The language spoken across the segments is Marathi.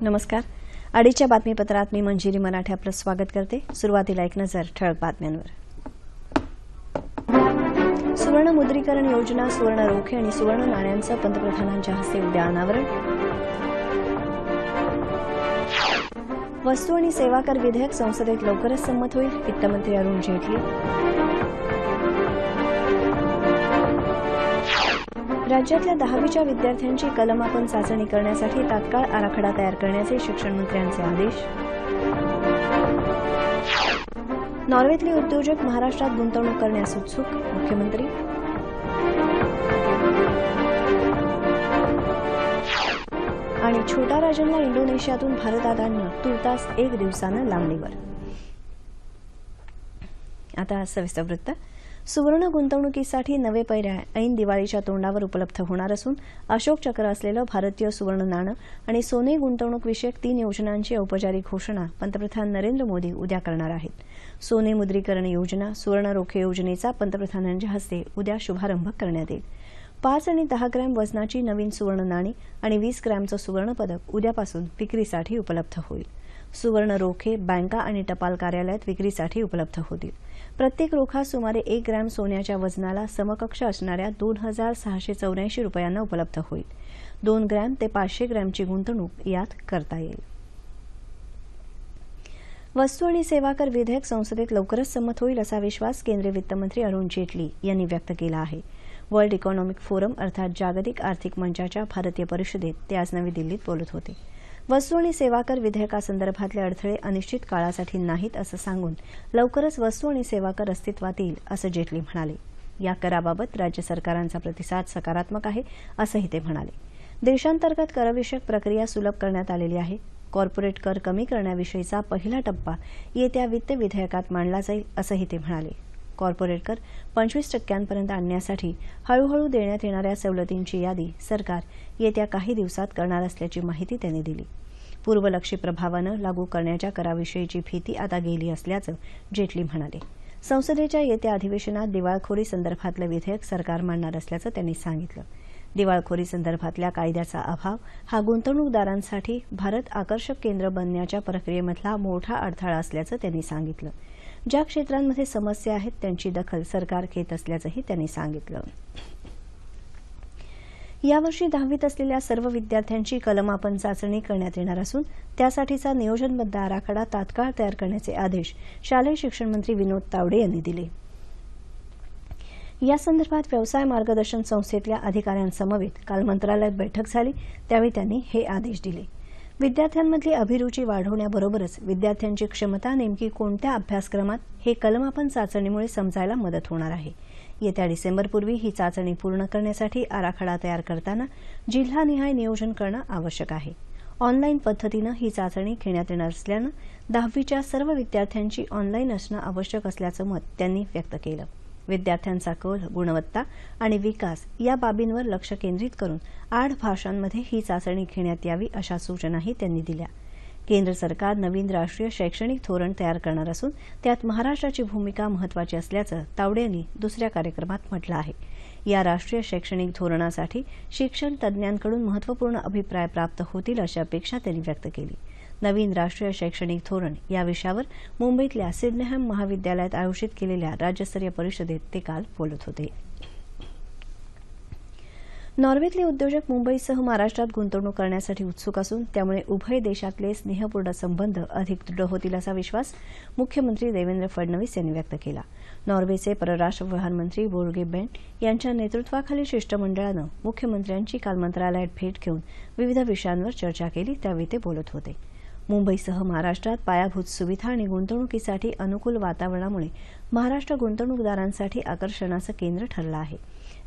नमस्कार. आडीच्या बातमीपत्रात मी मंजिरी मराठे आपलं स्वागत करते. सुरुवातीला एक नजर ठळक बातम्यांवर. सुवर्ण मुद्रीकरण योजना, सुवर्ण रोखे आणि सुवर्ण नाण्यांचं पंतप्रधानांच्या हस्ते उद्या अनावरण. वस्तू आणि सेवा कर विधेयक संसदेत लवकरच संमत होईल, वित्तमंत्री अरुण जेटली. राज्यातल्या 10वीच्या विद्यार्थ्यांची कलमापन चाचणी करण्यासाठी तात्काळ आराखडा तयार करण्याचे शिक्षण मंत्र्यांचे आदेश. नॉर्वेतले उद्योजक महाराष्ट्रात गुंतवणूक करण्यास उत्सुक, मुख्यमंत्री. आणि छोटा राजनला इंडोनेशियातून भारतात आणणं तुर्तास 1 दिवसानं लांबणीवर. आता सविस्तर वृत्त. सुवर्ण गुंतवणुकीसाठी नवे पर्याय ऐन दिवाळीच्या तोंडावर उपलब्ध होणार असून अशोक चक्र असलेलं भारतीय सुवर्ण नाणं आणि सोने गुंतवणूक विषयक 3 योजनांची औपचारिक घोषणा पंतप्रधान नरेंद्र मोदी उद्या करणार आहेत. सोने मुद्रीकरण योजना, सुवर्ण रोखे योजनेचा पंतप्रधानांच्या हस्ते उद्या शुभारंभ करण्यात येईल. 5 आणि 10 ग्रॅम वजनाची नवीन सुवर्ण नाणी आणि 20 ग्रॅमचं सुवर्ण पदक उद्यापासून विक्रीसाठी उपलब्ध होईल. सुवर्ण रोखे बँका आणि टपाल कार्यालयात विक्रीसाठी उपलब्ध होतील. प्रत्येक रोखा सुमारे 1 ग्रॅम सोन्याच्या वजनाला समकक्ष असणाऱ्या 2,684 रुपयांना उपलब्ध होईल. 2 ग्रॅम ते 500 ग्रॅमची गुंतवणूक यात करता येईल. वस्तू आणि सेवा कर विधेयक संसदेत लवकरच संमत होईल असा विश्वास केंद्रीय वित्तमंत्री अरुण जेटली यांनी व्यक्त केला आहे. वर्ल्ड इकॉनॉमिक फोरम अर्थात जागतिक आर्थिक मंचाच्या भारतीय परिषदेत ते आज नवी दिल्लीत बोलत होते. वस्तू आणि सेवा कर विधेयकासंदर्भातले अडथळे अनिश्चित काळासाठी नाहीत असं सांगून लवकरच वस्तू आणि सेवा कर अस्तित्वात येईल असं जेटली म्हणाले. या कराबाबत राज्य सरकारांचा प्रतिसाद सकारात्मक आहे असंही ते म्हणाले. देशांतर्गत करविषयक प्रक्रिया सुलभ करण्यात आलेली आहे. कॉर्पोरेट कर कमी करण्याविषयीचा पहिला टप्पा येत्या वित्त विधेयकात मांडला जाईल असंही ते म्हणाले. कॉर्पोरेट कर 25% आणण्यासाठी हळूहळू देण्यात येणाऱ्या सवलतींची यादी सरकार येत्या काही दिवसात करणार असल्याची माहिती त्यांनी दिली. पूर्वलक्षी प्रभावानं लागू करण्याच्या कराविषयीची भीती आता गेली असल्याचं जेटली म्हणाले. संसदेच्या येत्या अधिवेशनात दिवाळखोरी संदर्भातलं विधेयक सरकार मांडणार असल्याचं त्यांनी सांगितलं. दिवाळखोरी संदर्भातल्या कायद्याचा अभाव हा गुंतवणूकदारांसाठी भारत आकर्षक केंद्र बनण्याच्या प्रक्रियेमधला मोठा अडथळा असल्याचं त्यांनी सांगितलं. ज्या क्षेत्रांमध्ये समस्या आहेत त्यांची दखल सरकार घेत असल्याचंही त्यांनी सांगितलं. यावर्षी 10वीत असलेल्या सर्व विद्यार्थ्यांची कलमापन चाचणी करण्यात येणार असून त्यासाठीचा नियोजनबद्ध आराखडा तात्काळ तयार करण्याचे आदेश शालेय शिक्षण मंत्री विनोद तावडे यांनी दिले. या संदर्भात व्यवसाय मार्गदर्शन संस्थेतल्या अधिकाऱ्यांसमवेत काल मंत्रालयात बैठक झाली, त्यावेळी त्यांनी हे आदेश दिले. विद्यार्थ्यांमधली अभिरुची वाढवण्याबरोबरच विद्यार्थ्यांची क्षमता नेमकी कोणत्या अभ्यासक्रमात हे कलमापन चाचणीमुळे समजायला मदत होणार आहे. येत्या डिसेंबरपूर्वी ही चाचणी पूर्ण करण्यासाठी आराखडा तयार करताना जिल्हानिहाय नियोजन करणं आवश्यक आहे. ऑनलाईन पद्धतीनं ही चाचणी घेण्यात येणार असल्यानं 10वीच्या सर्व विद्यार्थ्यांची ऑनलाईन असणं आवश्यक असल्याचं मत त्यांनी व्यक्त केलं. विद्यार्थ्यांचा कल, गुणवत्ता आणि विकास या बाबींवर लक्ष केंद्रित करून 8 भाषांमध्ये ही चाचणी घेण्यात यावी अशा सूचनाही त्यांनी दिल्या. केंद्र सरकार नवीन राष्ट्रीय शैक्षणिक धोरण तयार करणार असून त्यात महाराष्ट्राची भूमिका महत्त्वाची असल्याचं तावडे यांनी दुसऱ्या कार्यक्रमात म्हटलं आहे. या राष्ट्रीय शैक्षणिक धोरणासाठी शिक्षण तज्ज्ञांकडून महत्त्वपूर्ण अभिप्राय प्राप्त होतील अशी अपेक्षा त्यांनी व्यक्त केली. नवीन राष्ट्रीय शैक्षणिक धोरण या विषयावर मुंबईतल्या सिडनेहॅम महाविद्यालयात आयोजित केलेल्या राज्यस्तरीय परिषदेत ते काल बोलत होते. नॉर्वेतले उद्योजक मुंबईसह महाराष्ट्रात गुंतवणूक करण्यासाठी उत्सुक असून त्यामुळे उभय देशातले स्नेहपूर्ण संबंध अधिक दृढ होतील असा विश्वास मुख्यमंत्री देवेंद्र फडणवीस यांनी व्यक्त केला. नॉर्वेचे परराष्ट्र व्यवहार मंत्री बोर्गे बेंट यांच्या नेतृत्वाखालील शिष्टमंडळानं मुख्यमंत्र्यांची काल मंत्रालयात भेट घेऊन विविध विषयांवर चर्चा केली, त्यावेळी ते बोलत होते. मुंबईसह महाराष्ट्रात पायाभूत सुविधा आणि गुंतवणुकीसाठी अनुकूल वातावरणामुळे महाराष्ट्र गुंतवणूकदारांसाठी आकर्षणाचं केंद्र ठरलं आहे.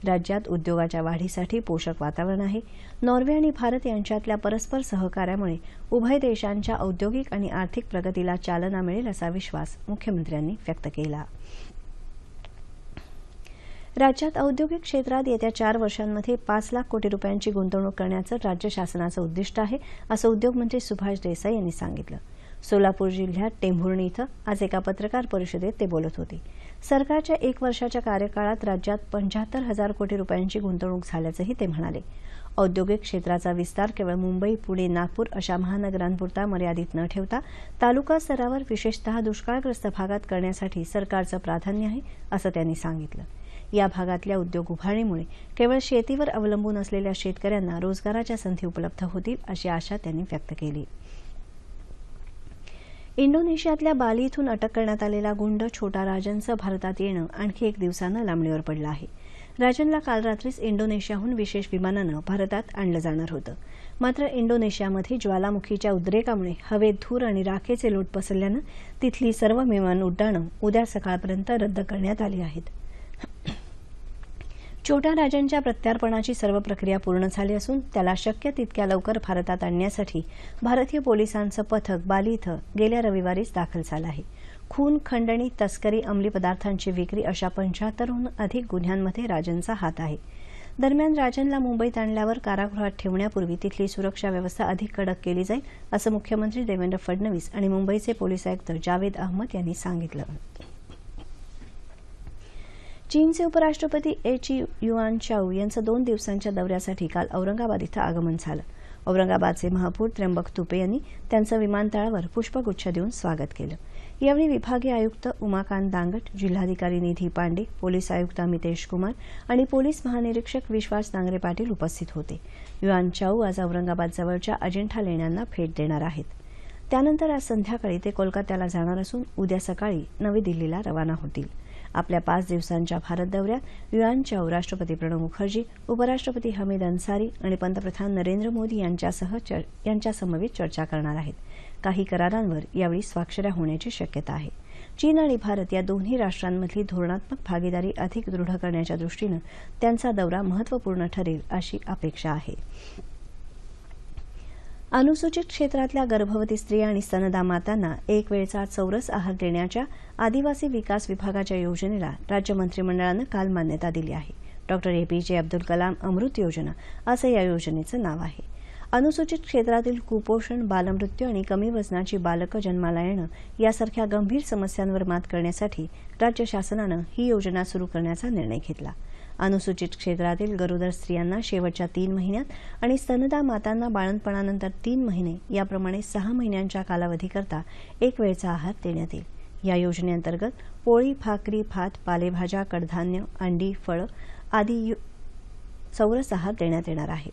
राज्यात उद्योगाच्या वाढीसाठी पोषक वातावरण आहे. नॉर्वे आणि भारत यांच्यातल्या परस्पर सहकार्यामुळे उभय देशांच्या औद्योगिक आणि आर्थिक प्रगतीला चालना मिळेल असा विश्वास मुख्यमंत्र्यांनी व्यक्त केला. राज्यात औद्योगिक क्षेत्रात येत्या 4 वर्षांमध्ये 5 लाख कोटी रुपयांची गुंतवणूक करण्याचं राज्य शासनाचं उद्दिष्ट आहे असं उद्योगमंत्री सुभाष देसाई यांनी सांगितलं. सोलापूर जिल्ह्यात टेंभुर्णी इथं आज एका पत्रकार परिषदेत ते बोलत होते. सरकारच्या 1 वर्षाच्या कार्यकाळात राज्यात 75,000 कोटी रुपयांची गुंतवणूक झाल्याचंही ते म्हणाले. औद्योगिक क्षेत्राचा विस्तार केवळ मुंबई, पुणे, नागपूर अशा महानगरांपुरता मर्यादित न ठेवता तालुका स्तरावर विशेषतः दुष्काळग्रस्त भागात करण्यासाठी सरकारचं प्राधान्य आहे, असं त्यांनी सांगितलं. या भागातल्या उद्योग उभारणीमुळे केवळ शेतीवर अवलंबून असलेल्या शेतकऱ्यांना रोजगाराच्या संधी उपलब्ध होतील, अशी आशा त्यांनी व्यक्त केली. इंडोनेशियातल्या बाली इथून अटक करण्यात आलेला गुंड छोटा राजनचं भारतात येणं आणखी 1 दिवसानं लांबणीवर पडलं आहे. राजनला काल रात्रीच इंडोनेशियाहून विशेष विमानानं भारतात आणलं जाणार होतं. मात्र इंडोनेशियामध्ये ज्वालामुखीच्या उद्रेकामुळे हवेत धूर आणि राखेचे लोट पसरल्यानं तिथली सर्व विमान उड्डाणं उद्या सकाळपर्यंत रद्द करण्यात आली आहेत. छोट्या राजनच्या प्रत्यार्पणाची सर्व प्रक्रिया पूर्ण झाली असून त्याला शक्य तितक्या लवकर भारतात आणण्यासाठी भारतीय पोलिसांचं पथक बाली इथं गेल्या रविवारीच दाखल झालं आहे. खून, खंडणी, तस्करी, अंमली पदार्थांची विक्री अशा 75हून अधिक गुन्ह्यांमध्ये राजनचा हात आहे. दरम्यान राजनला मुंबईत आणल्यावर कारागृहात ठेवण्यापूर्वी तिथली सुरक्षा व्यवस्था अधिक कडक केली जाईल, असं मुख्यमंत्री देवेंद्र फडणवीस आणि मुंबईचे पोलीस आयुक्त जावेद अहमद यांनी सांगितलं. चीनचे उपराष्ट्रपती युआन चाऊ यांचं 2 दिवसांच्या दौऱ्यासाठी काल औरंगाबाद इथं आगमन झालं. औरंगाबादचे महापौर त्र्यंबक तुपे यांनी त्यांचं विमानतळावर पुष्पगुच्छ देऊन स्वागत केलं. यावेळी विभागीय आयुक्त उमाकांत दांगट, जिल्हाधिकारी निधी पांडे, पोलीस आयुक्त अमितेश कुमार आणि पोलीस महानिरीक्षक विश्वास नांगरे पाटील उपस्थित होते. युआन चाऊ आज औरंगाबाद जवळच्या अजिंठा लेण्यांना भेट देणार आहेत. त्यानंतर आज संध्याकाळी ते कोलकात्याला जाणार असून उद्या सकाळी नवी दिल्लीला रवाना होतील. आपल्या 5 दिवसांच्या भारत दौऱ्यात युआन चाऊ राष्ट्रपती प्रणव मुखर्जी, उपराष्ट्रपती हमीद अन्सारी आणि पंतप्रधान नरेंद्र मोदी यांच्यासमवेत चर्चा करणार आहेत. काही करारांवर यावेळी स्वाक्षऱ्या होण्याची शक्यता आहे. चीन आणि भारत या दोन्ही राष्ट्रांमधली धोरणात्मक भागीदारी अधिक दृढ करण्याच्या दृष्टीनं त्यांचा दौरा महत्त्वपूर्ण ठरेल, अशी अपेक्षा आहे. अनुसूचित क्षेत्रातल्या गर्भवती स्त्रिया आणि स्तनदा मातांना एक वेळचा चौरस आहार देण्याच्या आदिवासी विकास विभागाच्या योजनेला राज्य मंत्रिमंडळानं काल मान्यता दिली आहे. डॉ. एपीजे अब्दुल कलाम अमृत योजना असं या योजनेचं नाव आहे. अनुसूचित क्षेत्रातील कुपोषण, बालमृत्यू आणि कमी वजनाची बालकं जन्माला येणं यासारख्या गंभीर समस्यांवर मात करण्यासाठी राज्य शासनानं ही योजना सुरू करण्याचा निर्णय घेतला. अनुसूचित क्षेत्रातील गरोदर स्त्रियांना शेवटच्या 3 महिन्यात आणि स्तनदा मातांना बाळंतपणानंतर 3 महिने याप्रमाणे 6 महिन्यांच्या कालावधीकरता एक वेळचा आहार देण्यात येईल. या योजनेअंतर्गत पोळी, भाकरी, भात, पालेभाज्या, कडधान्य, अंडी, फळं आदी चौरस आहार देण्यात येणार आहे.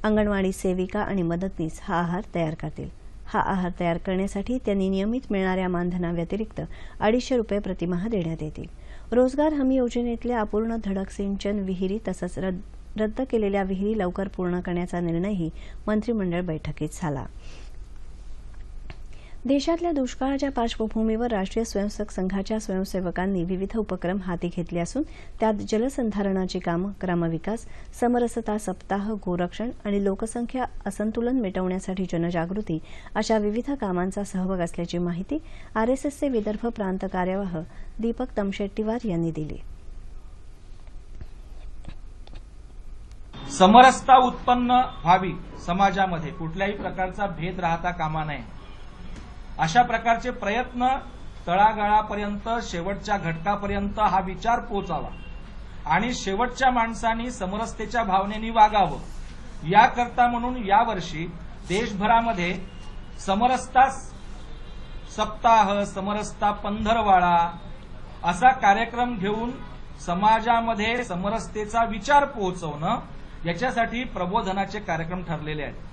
अंगणवाडी सेविका आणि मदतनीस हा आहार तयार करतील. हा आहार तयार करण्यासाठी त्यांनी नियमित मिळणाऱ्या मानधनाव्यतिरिक्त 250 रुपये प्रतिमाह देण्यात येतील. रोजगार हमी योजनेतल्या अपूर्ण धडक सिंचन विहिरी तसंच रद्द केलेल्या विहिरी लवकर पूर्ण करण्याचा निर्णयही मंत्रिमंडळ बैठकीत झाला. देशातल्या दुष्काळाच्या पार्श्वभूमीवर राष्ट्रीय स्वयंसेवक संघाच्या स्वयंसेवकांनी विविध उपक्रम हाती घेतले असून त्यात जलसंधारणाची कामं, ग्रामविकास, समरसता सप्ताह, गोरक्षण आणि लोकसंख्या असंतुलन मिटवण्यासाठी जनजागृती अशा विविध कामांचा सहभाग असल्याची माहिती आरएसएसचे विदर्भ प्रांत कार्यवाह दीपक तमशेट्टीवार यांनी दिली. समरसता उत्पन्न व्हावी, समाजामध्ये कुठल्याही प्रकारचा भेद राहता कामा नये अशा प्रकारचे प्रयत्न तळागाळापर्यंत, शेवटच्या घटकापर्यंत हा विचार पोहोचावा आणि शेवटच्या माणसांनी समरसतेच्या भावनेने वागावं. याकरता म्हणून यावर्षी देशभरामध्ये समरसता सप्ताह, समरसता पंधरवाडा असा कार्यक्रम घेऊन समाजामध्ये समरसतेचा विचार पोहोचवणं याच्यासाठी प्रबोधनाचे कार्यक्रम ठरलेले आहेत.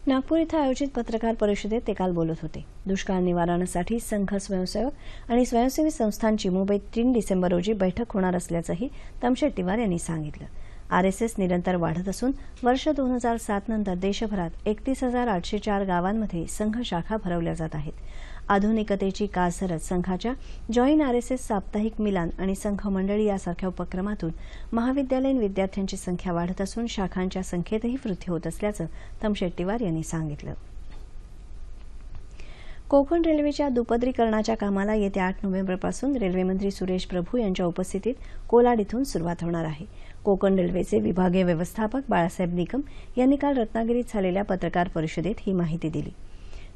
नागपूर इथं आयोजित पत्रकार परिषदेत ते काल बोलत होते. दुष्काळ निवारणासाठी संघ स्वयंसेवक आणि स्वयंसेवी संस्थांची मुंबईत 3 डिसेंबर रोजी बैठक होणार असल्याचंही तमशेट्टीवार यांनी सांगितलं. आरएसएस निरंतर वाढत असून वर्ष 2007 नंतर देशभरात 31,804 गावांमध्ये संघ शाखा भरवल्या जात आहेत. आधुनिकतेची कास धरत संघाच्या जॉईन आरएसएस साप्ताहिक मिलान आणि संघ मंडळी यासारख्या उपक्रमातून महाविद्यालयीन विद्यार्थ्यांची संख्या वाढत असून शाखांच्या संख्येतही वृद्धी होत असल्याचं तमशेट्टीवार यांनी सांगितलं. कोकण रेल्वेच्या दुपदरीकरणाच्या कामाला येत्या 8 नोव्हेंबरपासून रेल्वेमंत्री सुरेश प्रभू यांच्या उपस्थितीत कोलाड इथून सुरुवात होणार आहे. कोकण रेल्वेचे विभागीय व्यवस्थापक बाळासाहेब निकम यांनी काल रत्नागिरीत झालेल्या पत्रकार परिषदेत ही माहिती दिली.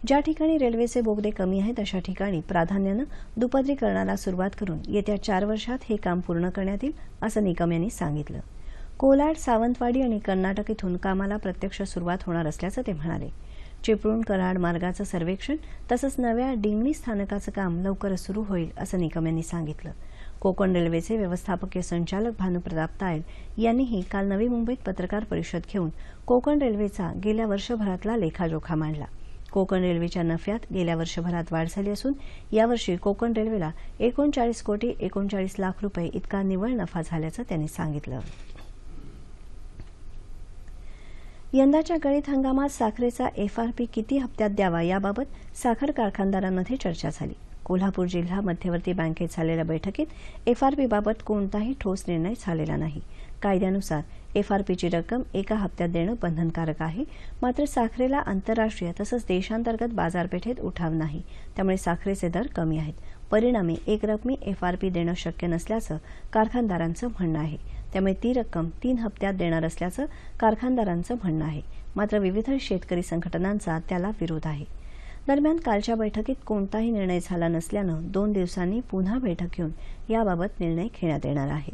ज्या ठिकाणी रेल्वेचे बोगदे कमी आहेत अशा ठिकाणी प्राधान्यानं दुपदरीकरणाला सुरुवात करून येत्या 4 वर्षात हे काम पूर्ण करण्यात येईल असं निकम यांनी सांगितलं. कोलाड, सावंतवाडी आणि कर्नाटक इथून कामाला प्रत्यक्ष सुरुवात होणार असल्याचं ते म्हणाले. चिपळूण कराड मार्गाचं सर्वेक्षण तसंच नव्या डिंगणी स्थानकाचं काम लवकरच सुरू होईल असं निकम यांनी सांगितलं. कोकण रेल्वेचे व्यवस्थापकीय संचालक भानुप्रताप तायल यांनीही काल नवी मुंबईत पत्रकार परिषद घेऊन कोकण रेल्वेचा गेल्या वर्षभरातला लेखाजोखा मांडला. कोकण रेल्वेच्या नफ्यात गेल्या वर्षभरात वाढ झाली असून यावर्षी कोकण रेल्वेला 39,39,00,000 रुपये इतका निव्वळ नफा झाल्याचं त्यांनी सांगितलं. यंदाच्या गळीत हंगामात साखरेचा FRP किती हप्त्यात द्यावा याबाबत साखर कारखानदारांमध्ये चर्चा झाली. कोल्हापूर जिल्हा मध्यवर्ती बँकेत झालेल्या बैठकीत FRPबाबत कोणताही ठोस निर्णय झालेला नाही. कायद्यानुसार FRPची रक्कम एका हप्त्यात देणं बंधनकारक आहे. मात्र साखरेला आंतरराष्ट्रीय तसंच देशांतर्गत बाजारपेठेत उठाव नाही. त्यामुळे साखरेचे दर कमी आहेत. परिणामी एकरकमी FRP देणं शक्य नसल्याचं कारखानदारांचं म्हणणं आहे. त्यामुळे ती रक्कम 3 हप्त्यात देणार असल्याचं कारखानदारांचं म्हणणं आहे. मात्र विविध शेतकरी संघटनांचा त्याला विरोध आहे. दरम्यान कालच्या बैठकीत कोणताही निर्णय झाला नसल्यानं 2 दिवसांनी पुन्हा बैठक घेऊन याबाबत निर्णय घेण्यात येणार आहे.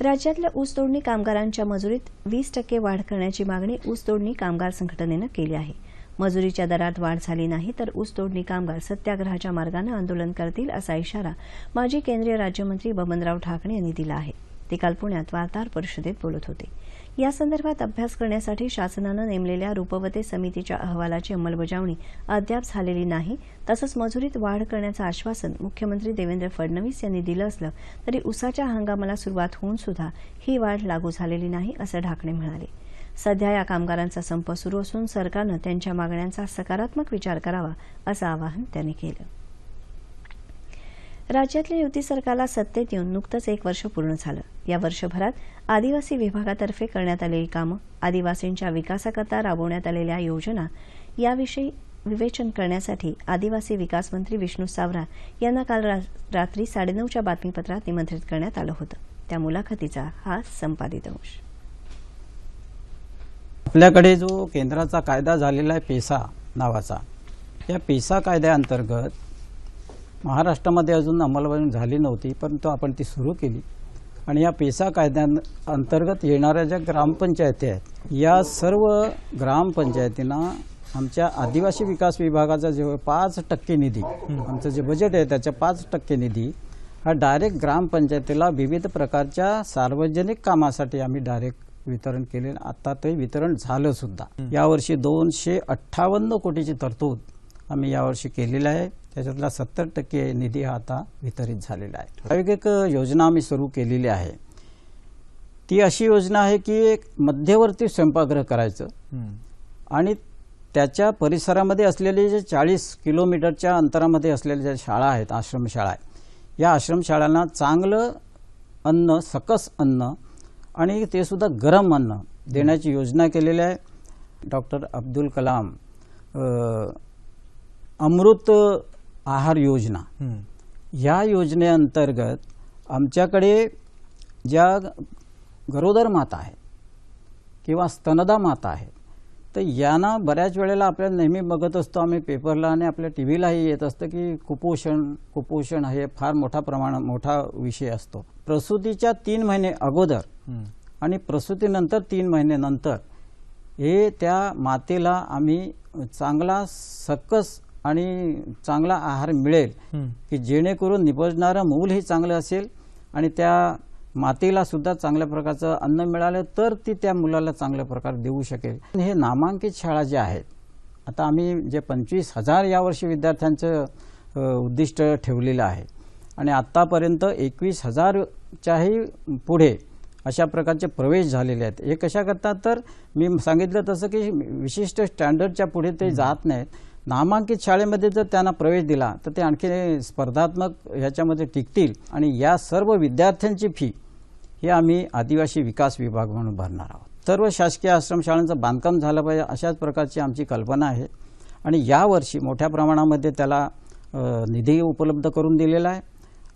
राज्यातल्या ऊसतोडणी कामगारांच्या मजुरीत 20% वाढ करण्याची मागणी ऊसतोडणी कामगार संघटनेनं केली आहे. मजुरीच्या दरात वाढ झाली नाही तर ऊसतोडणी कामगार सत्याग्रहाच्या मार्गानं आंदोलन करतील असा इशारा माजी केंद्रीय राज्यमंत्री बबनराव ढाकणे यांनी दिला आहे. ते काल पुण्यात वार्ताहर परिषदेत बोलत होते. यासंदर्भात अभ्यास करण्यासाठी शासनानं नेमलेल्या रूपवते समितीच्या अहवालाची अंमलबजावणी अद्याप झालेली नाही. तसंच मजुरीत वाढ करण्याचं आश्वासन मुख्यमंत्री देवेंद्र फडणवीस यांनी दिलं असलं तरी ऊसाच्या हंगामाला सुरुवात होऊन सुद्धा ही वाढ लागू झालेली नाही असं ढाकणे म्हणाले. सध्या या कामगारांचा संप सुरू असून सरकारनं त्यांच्या मागण्यांचा सकारात्मक विचार करावा असं आवाहन त्यांनी केलं. राज्यातल्या युती सरकारला सत्तेत येऊन नुकतंच 1 वर्ष पूर्ण झालं. या वर्षभरात आदिवासी विभागातर्फे करण्यात आलेली कामं, आदिवासींच्या विकासाकरता राबवण्यात आलेल्या योजना याविषयी विवेचन करण्यासाठी आदिवासी विकास मंत्री विष्णू सावरा यांना काल रात्री 9:30च्या बातमीपत्रात निमंत्रित करण्यात आलं होतं. त्या मुलाखतीचा हा संपादित अंश. आपल्याकडे जो केंद्राचा कायदा झालेला आहे पेसा नावाचा, या पेसा कायद्याअंतर्गत महाराष्ट्रामध्ये अजून अंमलबजावणी झाली नव्हती, परंतु आपण ती सुरू केली आणि या पेसा कायद्याअंतर्गत येणाऱ्या ज्या ग्रामपंचायती आहेत या सर्व ग्रामपंचायतींना आमच्या आदिवासी विकास विभागाचा जेव्हा 5% निधी, आमचं जे बजेट आहे त्याच्या 5% निधी हा डायरेक्ट ग्रामपंचायतीला विविध प्रकारच्या सार्वजनिक कामासाठी आम्ही डायरेक्ट वितरण केले. आता ते वितरण झालं सुद्धा. यावर्षी 258 कोटीची तरतूद आम्ही यावर्षी केलेली आहे. त्याच्यातला 70% निधी हा आता वितरित झालेला आहे. एक योजना आम्ही सुरू केलेली आहे. ती अशी योजना आहे की एक मध्यवर्ती स्वयंपाकगृह करायचं आणि त्याच्या परिसरामध्ये असलेले जे 40 किलोमीटरच्या अंतरामध्ये असलेल्या ज्या शाळा आहेत, आश्रमशाळा आहेत, या आश्रमशाळांना चांगलं अन्न, सकस अन्न आणि ते सुद्धा गरम अन्न देण्याची योजना केलेली आहे. डॉक्टर अब्दुल कलाम अमृत आहार योजना, या योजनेअंतर्गत आमच्याकडे ज्या गरोदर माता आहेत किंवा स्तनदा माता आहेत तर यांना बऱ्याच वेळेला आपल्याला नेहमी बघत असतो आम्ही पेपरला आणि आपल्या टीव्हीलाही येत असतं की कुपोषण हे फार मोठा विषय असतो. प्रसूतीच्या 3 महिने अगोदर आणि प्रसूतीनंतर 3 महिन्यानंतर हे त्या मातेला आम्ही चांगला सकस आणि चांगला आहार मिळेल की जेणेकरून निपजणारं मूलही चांगलं असेल आणि त्या मातेला सुद्धा चांगल्या प्रकारचं अन्न मिळालं तर ती त्या मुलाला चांगल्या प्रकारे देऊ शकेल. हे नामांकित शाळा ज्या आहेत, आता आम्ही जे 25,000 यावर्षी विद्यार्थ्यांचं उद्दिष्ट ठेवलेलं आहे आणि आत्तापर्यंत 21,000च्याही पुढे अशा प्रकारचे प्रवेश झालेले आहेत. हे कशा करतात तर मी सांगितलं तसं की विशिष्ट स्टँडर्डच्या पुढे ते जात नाहीत. नामांकित शाळेमध्ये जर त्यांना प्रवेश दिला तर ते आणखी स्पर्धात्मक ह्याच्यामध्ये टिकतील आणि या सर्व विद्यार्थ्यांची फी ही आम्ही आदिवासी विकास विभाग म्हणून भरणार आहोत. सर्व शासकीय आश्रमशाळांचं बांधकाम झालं पाहिजे अशाच प्रकारची आमची कल्पना आहे आणि यावर्षी मोठ्या प्रमाणामध्ये त्याला निधी उपलब्ध करून दिलेला आहे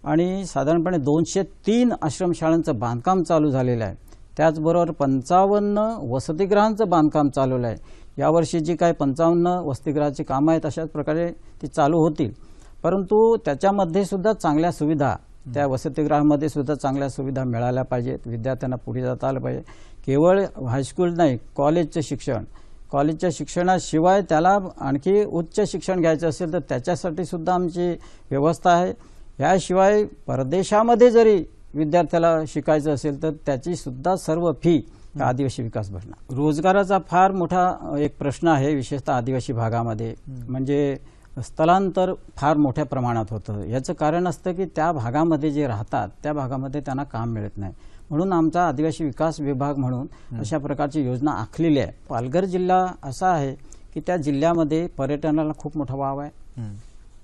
आणि साधारणपणे 203 आश्रमशाळांचं बांधकाम चालू झालेलं आहे. त्याचबरोबर 55 वसतिगृहांचं बांधकाम चालू आहे. यावर्षी जी काय 55 वसतिगृहाची कामं आहेत अशाच प्रकारे ती चालू होतील. परंतु त्याच्यामध्ये सुद्धा चांगल्या सुविधा त्या वसतिगृहामध्ये सुद्धा चांगल्या सुविधा मिळाल्या पाहिजेत. विद्यार्थ्यांना पुढे जाता आलं पाहिजे. केवळ हायस्कूल नाही, कॉलेजच्या शिक्षणाशिवाय त्याला आणखी उच्च शिक्षण घ्यायचं असेल तर त्याच्यासाठी सुद्धा आमची व्यवस्था आहे. याशिवाय परदेशामध्ये जरी विद्यार्थ्याला शिकायचं असेल तर त्याची सुद्धा सर्व फी आदिवासी विकास भरणार. रोजगाराचा फार मोठा एक प्रश्न आहे, विशेषतः आदिवासी भागामध्ये. म्हणजे स्थलांतर फार मोठ्या प्रमाणात होतं. याचं कारण असतं की त्या भागामध्ये जे राहतात त्या भागामध्ये त्यांना काम मिळत नाही. म्हणून आमचा आदिवासी विकास विभाग म्हणून अशा प्रकारची योजना आखलेली आहे. पालघर जिल्हा असा आहे की त्या जिल्ह्यामध्ये पर्यटनाला खूप मोठा वाव आहे.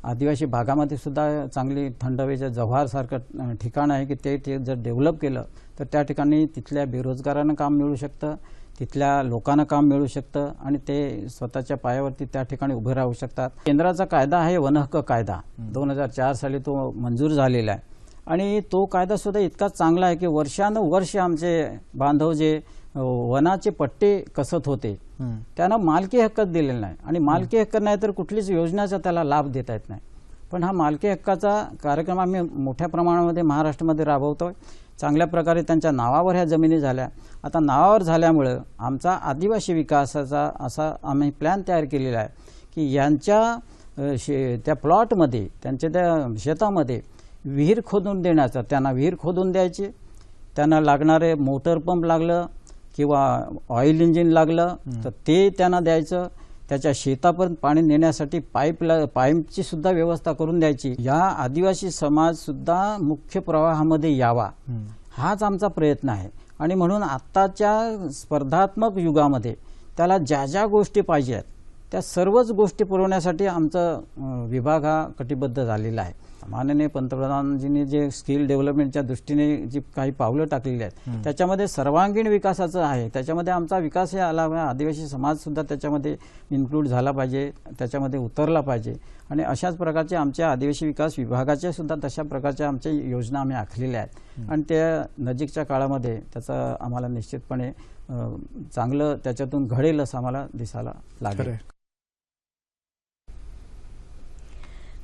आदिवासी भागामध्ये सुद्धा चांगली थंड हवेचं जव्हारसारखं ठिकाण आहे की ते जर डेव्हलप केलं तर त्या ठिकाणी तिथल्या बेरोजगारांना काम मिळू शकतं, तिथल्या लोकांना काम मिळू शकतं आणि ते स्वतःच्या पायावरती त्या ठिकाणी उभे राहू शकतात. केंद्राचा कायदा आहे वन हक्क कायदा, 2004 साली तो मंजूर झालेला आहे आणि तो कायदा सुद्धा इतका चांगला आहे की वर्षानुवर्ष आमचे बांधव जे वनाचे पट्टे कसत होते त्यांना मालकी हक्कच दिलेला नाही आणि मालकी हक्क नाही तर कुठलीच योजनाचा त्याला लाभ देता येत नाही. पण हा मालकी हक्काचा कार्यक्रम आम्ही मोठ्या प्रमाणामध्ये महाराष्ट्रामध्ये राबवतोय. चांगल्या प्रकारे त्यांच्या नावावर ह्या जमिनी झाल्या. आता नावावर झाल्यामुळं आमचा आदिवासी विकासाचा असा आम्ही प्लॅन तयार केलेला आहे की यांच्या त्या प्लॉटमध्ये त्यांच्या त्या शेतामध्ये विहीर खोदून देण्याचा, त्यांना विहीर खोदून द्यायची, त्यांना लागणारे मोटर पंप लागलं किंवा ऑइल इंजिन लागलं तर ते त्यांना द्यायचं. त्याच्या शेतापर्यंत पाणी नेण्यासाठी पाईपची सुद्धा व्यवस्था करून द्यायची. या आदिवासी समाज सुद्धा मुख्य प्रवाहामध्ये यावा हाच आमचा प्रयत्न आहे. आणि म्हणून आत्ताच्या स्पर्धात्मक युगामध्ये त्याला ज्या ज्या गोष्टी पाहिजे आहेत त्या सर्वच गोष्टी पुरवण्यासाठी आमचा विभाग हा कटिबद्ध झालेला आहे. माननीय पंतप्रधानांजींनी जे स्किल डेव्हलपमेंटच्या दृष्टीने जी काही पावलं टाकलेली आहेत त्याच्यामध्ये सर्वांगीण विकासाचं आहे. त्याच्यामध्ये आमचा विकास हे आला, आदिवासी समाज सुद्धा त्याच्यामध्ये इन्क्लूड झाला पाहिजे, त्याच्यामध्ये उतरला पाहिजे. आणि अशाच प्रकारचे आमच्या आदिवासी विकास विभागाच्या सुद्धा तशा प्रकारच्या आमच्या योजना आम्ही आखलेल्या आहेत आणि त्या नजीकच्या काळामध्ये त्याचं आम्हाला निश्चितपणे चांगलं त्याच्यातून घडेल असं आम्हाला दिसायला लागेल.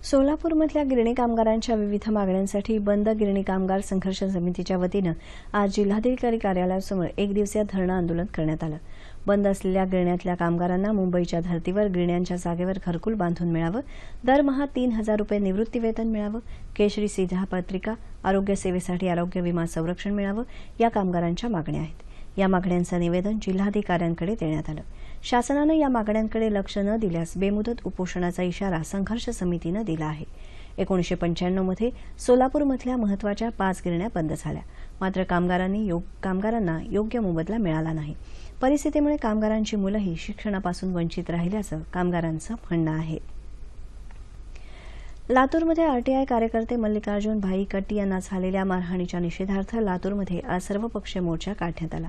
सोलापूरमधल्या गिरणी कामगारांच्या विविध मागण्यांसाठी बंद गिरणी कामगार संघर्ष समितीच्या वतीनं आज जिल्हाधिकारी कार्यालयासमोर एक दिवसीय धरणं आंदोलन करण्यात आलं. बंद असलेल्या गिरण्यातल्या कामगारांना मुंबईच्या धर्तीवर गिरण्यांच्या जागेवर घरकुल बांधून मिळावं, दरमहा 3,000 रुपये निवृत्तीवेतन मिळावं, केशरी शिधापत्रिका, आरोग्य सेवेसाठी आरोग्य विमा संरक्षण मिळावं या कामगारांच्या मागण्या आहेत. या मागण्यांचं निवेदन जिल्हाधिकाऱ्यांकडे देण्यात आलं. शासनानं या मागण्यांकडे लक्ष न दिल्यास बेमुदत उपोषणाचा इशारा संघर्ष समितीनं दिला आहे. 1995 मध्ये सोलापूरमधल्या महत्वाच्या 5 गिरण्या बंद झाल्या, मात्र कामगारांना योग्य मोबदला मिळाला नाही. परिस्थितीमुळे कामगारांची मुलंही शिक्षणापासून वंचित राहिल्याचं कामगारांचं म्हणणं आहे. लातूरमध्ये आरटीआय कार्यकर्ते मल्लिकार्जुन भाई कट्टी यांना झालेल्या मारहाणीच्या निषेधार्थ लातूरमध्ये आज सर्वपक्षीय मोर्चा काढण्यात आला.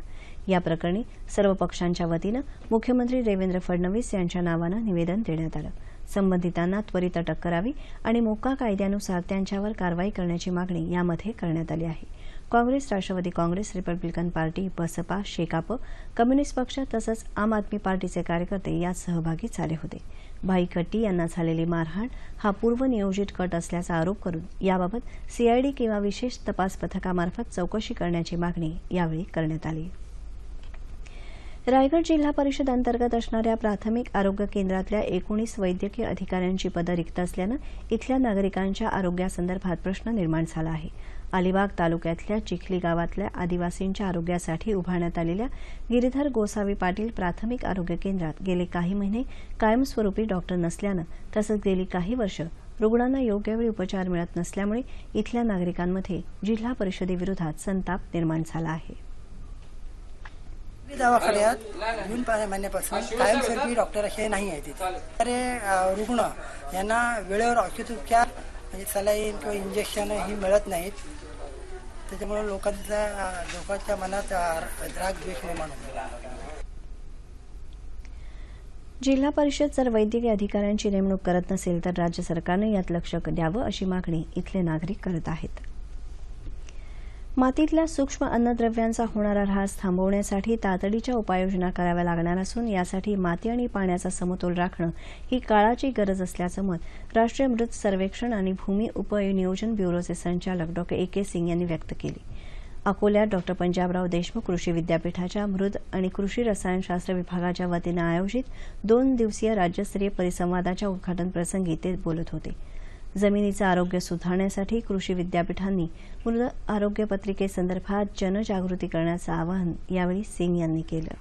या प्रकरणी सर्व पक्षांच्या वतीनं मुख्यमंत्री देवेंद्र फडणवीस यांच्या नावानं निवेदन देण्यात आलं. संबंधितांना त्वरित अटक करावी आणि मोक्का कायद्यानुसार त्यांच्यावर कारवाई करण्याची मागणी यामध्ये करण्यात आली आहे. Congress, Rashtravadi Congress, Republican party, Baspa, Shekap, communist पक्ष तसंच आम आदमी पार्टीचे कार्यकर्ते यात सहभागी झाले होते. भाई कट्टी यांना झालेली मारहाण हा पूर्वनियोजित कट असल्याचा आरोप करून याबाबत सीआयडी किंवा विशेष तपास पथकामार्फत चौकशी करण्याची मागणी यावेळी करण्यात आली. रायगड जिल्हा परिषद अंतर्गत असणाऱ्या प्राथमिक आरोग्य केंद्रातल्या 19 वैद्यकीय अधिकाऱ्यांची पदं रिक्त असल्यानं इथल्या नागरिकांच्या आरोग्यासंदर्भात प्रश्न निर्माण झाला आहे. अलिबाग तालुक्यातल्या चिखली गावातल्या आदिवासींच्या आरोग्यासाठी उभारण्यात आलेल्या गिरीधर गोसावी पाटील प्राथमिक आरोग्य केंद्रात गेले काही महिने कायमस्वरूपी डॉक्टर नसल्यानं तसंच गेली काही वर्ष रुग्णांना योग्य वेळी उपचार मिळत नसल्यामुळे इथल्या नागरिकांमध्ये जिल्हा परिषदेविरोधात संताप निर्माण झाला आहे. दवाखान्यात जून महिन्यापासून कायमस्वरूपी डॉक्टर असे नाही आहेत तिथे. तर रुग्ण यांना वेळेवर औषध उपचार म्हणजे सलाईन किंवा इंजेक्शन ही मिळत नाहीत. त्याच्यामुळे लोकांच्या मनात राग द्वेष निर्माण होतो. जिल्हा परिषद जर वैद्यकीय अधिकाऱ्यांची नेमणूक करत नसेल तर राज्य सरकारनं यात लक्ष द्यावं अशी मागणी इथले नागरिक करत आहेत. मातीतल्या सूक्ष्म अन्नद्रव्यांचा होणारा ऱ्हास थांबवण्यासाठी तातडीच्या उपाययोजना कराव्या लागणार असून यासाठी माती आणि पाण्याचा समतोल राखणं ही काळाची गरज असल्याचं मत राष्ट्रीय मृत सर्वेक्षण आणि भूमी उपनियोजन ब्युरोचे संचालक डॉ. ए.के. सिंग यांनी व्यक्त केली. अकोल्यात डॉ. पंजाबराव देशमुख कृषी विद्यापीठाच्या मृद आणि कृषी रसायनशास्त्र विभागाच्या वतीनं आयोजित 2 दिवसीय राज्यस्तरीय परिसंवादाच्या उद्घाटन प्रसंगी ते बोलत होते. जमिनीचं आरोग्य सुधारण्यासाठी कृषी विद्यापीठांनी मृद आरोग्य पत्रिकेसंदर्भात जनजागृती करण्याचं आवाहन यावेळी सिंग यांनी केलं.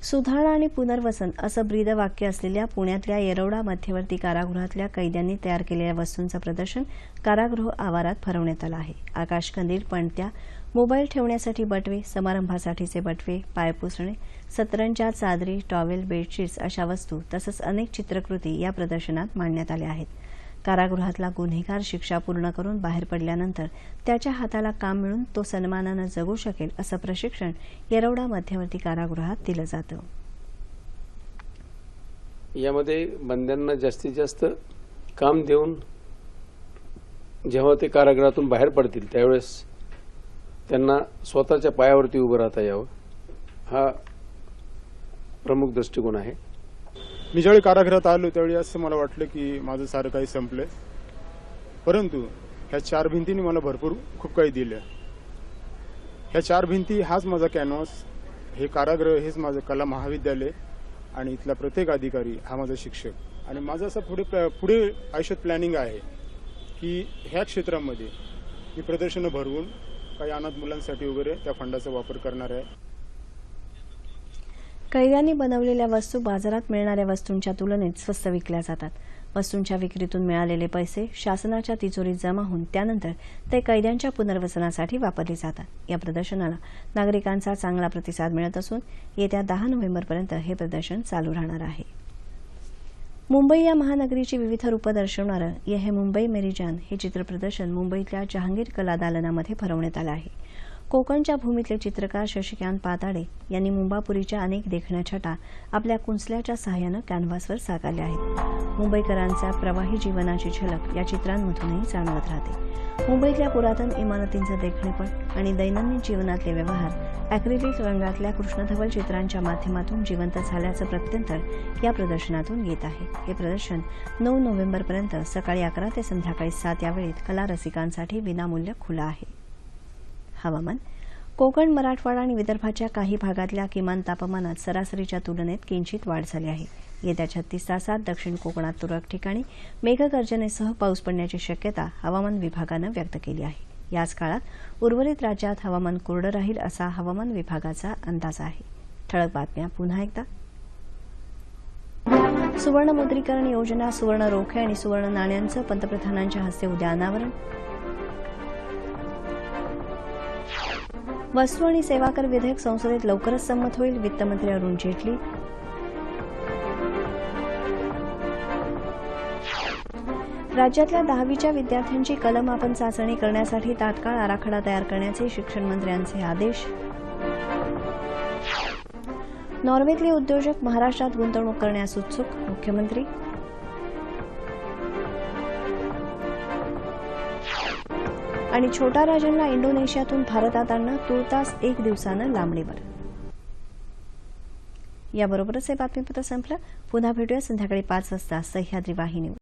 सुधारणा आणि पुनर्वसन असं ब्रीदवाक्य असलेल्या पुण्यातल्या येरवडा मध्यवर्ती कारागृहातल्या कैद्यांनी तयार केलेल्या वस्तूंचं प्रदर्शन कारागृह आवारात भरवण्यात आलं आहे. आकाशकंदील, पणत्या, मोबाईल ठेवण्यासाठी बटवे, समारंभासाठीचे बटवे, पायपुसणे, सतरंजा, चादरी, टॉवेल, बेडशीट्स अशा वस्तू तसंच अनेक चित्रकृती या प्रदर्शनात मांडण्यात आल्या आहेत. कारागृहातला गुन्हेगार शिक्षा पूर्ण करून बाहेर पडल्यानंतर त्याच्या हाताला काम मिळून तो सन्मानानं जगू शकेल असं प्रशिक्षण येरवडा मध्यवर्ती कारागृहात दिलं जातं. यामध्ये बंद्यांना जास्तीत जास्त काम देऊन जेव्हा ते कारागृहातून बाहेर पडतील त्यावेळेस त्यांना स्वतःच्या पायावरती उभं राहता यावं, हा प्रमुख दृष्टिकोन आहे. मी ज्यावेळी कारागृहात आलो त्यावेळी असं मला वाटलं की माझं सारं काही संपलंय, परंतु ह्या 4 भिंतींनी मला भरपूर खूप काही दिलं. ह्या 4 भिंती हाच माझा कॅनव्हास, हे कारागृह हेच माझं कला महाविद्यालय आणि इथला प्रत्येक अधिकारी हा माझा शिक्षक. आणि माझं असं पुढे आयुष्यात प्लॅनिंग आहे की ह्या क्षेत्रामध्ये मी प्रदर्शनं भरवून काही अनाथ मुलांसाठी वगैरे त्या फंडाचा वापर करणार आहे. कैद्यांनी बनवलेल्या वस्तू बाजारात मिळणाऱ्या वस्तूंच्या तुलनेत स्वस्त विकल्या जातात. वस्तूंच्या विक्रीतून मिळालेले पैसे शासनाच्या तिजोरीत जमा होऊन त्यानंतर ते कैद्यांच्या पुनर्वसनासाठी वापरले जातात. या प्रदर्शनाला नागरिकांचा चांगला प्रतिसाद मिळत असून येत्या 10 नोव्हेंबरपर्यंत हे प्रदर्शन चालू राहणार आहे. मुंबई या महानगरीची विविध रूपं दर्शवणारं ये है मुंबई मेरी जान हे चित्रप्रदर्शन मुंबईतल्या जहांगीर कला दालनामध्ये भरवण्यात आलं आहे. कोकणच्या भूमीतले चित्रकार शशिकांत पाताडे यांनी मुंबापुरीच्या अनेक देखण्या छटा आपल्या कुंचल्याच्या सहाय्यानं कॅनव्हासवर साकारल्या आहेत. मुंबईकरांच्या प्रवाही जीवनाची झलक या चित्रांमधूनही जाणवत राहते. मुंबईतल्या पुरातन इमारतींचं देखणेपण आणि दैनंदिन जीवनातले व्यवहार अॅक्रिलिक रंगातल्या कृष्णधवल चित्रांच्या माध्यमातून जिवंत झाल्याचं प्रत्यंतर या प्रदर्शनातून येत आहे. हे प्रदर्शन 9 नोव्हेंबरपर्यंत सकाळी 11 ते संध्याकाळी 7 या वेळेत कला रसिकांसाठी विनामूल्य खुलं आहे. हवामान. कोकण, मराठवाडा आणि विदर्भाच्या काही भागातल्या किमान तापमानात सरासरीच्या तुलनेत किंचित वाढ झाली आहे. येत्या 36 तासात दक्षिण कोकणात तुरळक ठिकाणी मेघगर्जनेसह पाऊस पडण्याची शक्यता हवामान विभागानं व्यक्त केली आहे. याच काळात उर्वरित राज्यात हवामान कोरडं राहील असा हवामान विभागाचा अंदाज आहे. ठळक बातम्या पुन्हा एकदा. सुवर्णमुद्रीकरण योजना, सुवर्ण रोखे आणि सुवर्ण नाण्यांचं पंतप्रधानांच्या हस्ते उद्या अनावरण. वस्तू आणि सेवा कर विधेयक संसदेत लवकरच संमत होईल, वित्तमंत्री अरुण जेटली. राज्यातल्या 10वीच्या विद्यार्थ्यांची कलमापन चाचणी करण्यासाठी तात्काळ आराखडा तयार करण्याचे शिक्षण मंत्र्यांचे आदेश. नॉर्वेतले उद्योजक महाराष्ट्रात गुंतवणूक करण्यास उत्सुक, मुख्यमंत्री. आणि छोटा राजनला इंडोनेशियातून भारतात आणणं तुर्तास 1 दिवसानं लांबणीवर. याबरोबरच हे बातमीपत्र संपलं. पुन्हा भेटूया संध्याकाळी 5 वाजता सह्याद्री वाहिनीवर.